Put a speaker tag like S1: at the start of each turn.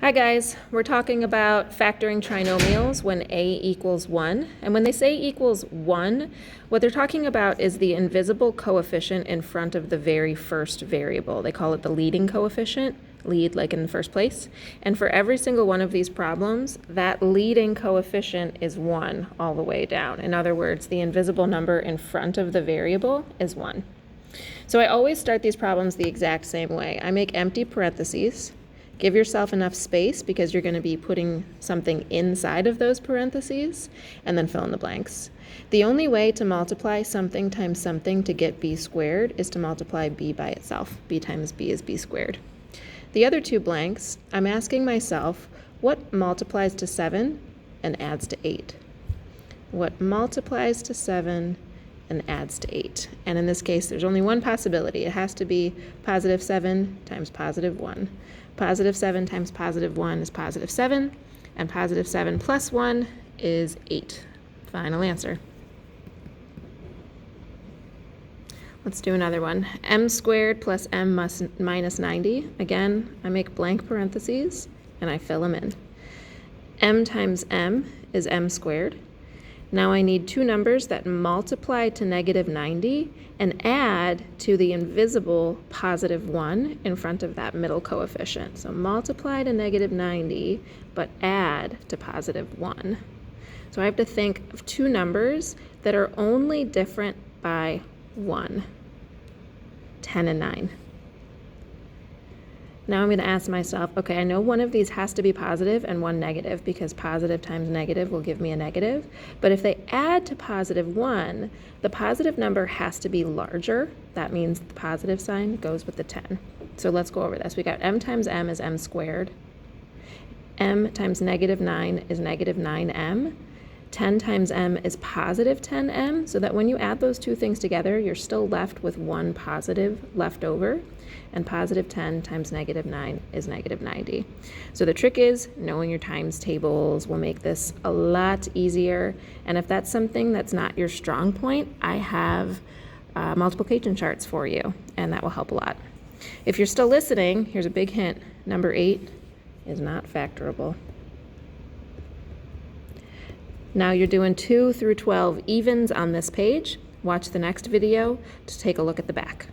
S1: Hi guys, we're talking about factoring trinomials when a equals 1. And when they say equals 1, what they're talking about is the invisible coefficient in front of the very first variable. They call it the leading coefficient, lead like in the first place. And for every single one of these problems, that leading coefficient is 1 all the way down. In other words, the invisible number in front of the variable is 1. So I always start these problems the exact same way. I make empty parentheses. Give yourself enough space because you're going to be putting something inside of those parentheses, and then fill in the blanks. The only way to multiply something times something to get b squared is to multiply b by itself. B times b is b squared. The other two blanks, I'm asking myself, what multiplies to 7 and adds to 8? What multiplies to 7 and adds to 8? And in this case, there's only one possibility. It has to be positive 7 times positive 1. Positive 7 times positive 1 is positive 7, and positive 7 plus 1 is 8. Final answer. Let's do another one. M squared plus m minus 90. Again, I make blank parentheses, and I fill them in. M times m is m squared. Now I need two numbers that multiply to negative 90 and add to the invisible positive 1 in front of that middle coefficient. So multiply to negative 90, but add to positive 1. So I have to think of two numbers that are only different by 1, 10 and 9. Now I'm going to ask myself, okay, I know one of these has to be positive and one negative because positive times negative will give me a negative. But if they add to positive 1, the positive number has to be larger. That means the positive sign goes with the 10. So let's go over this. We got m times m is m squared. M times negative 9 is negative 9m. 10 times m is positive 10m, so that when you add those two things together, you're still left with one positive left over, and positive 10 times negative 9 is negative 90. So the trick is knowing your times tables will make this a lot easier, and if that's something that's not your strong point, I have multiplication charts for you, and that will help a lot. If you're still listening, here's a big hint. Number 8 is not factorable. Now you're doing 2 through 12 evens on this page. Watch the next video to take a look at the back.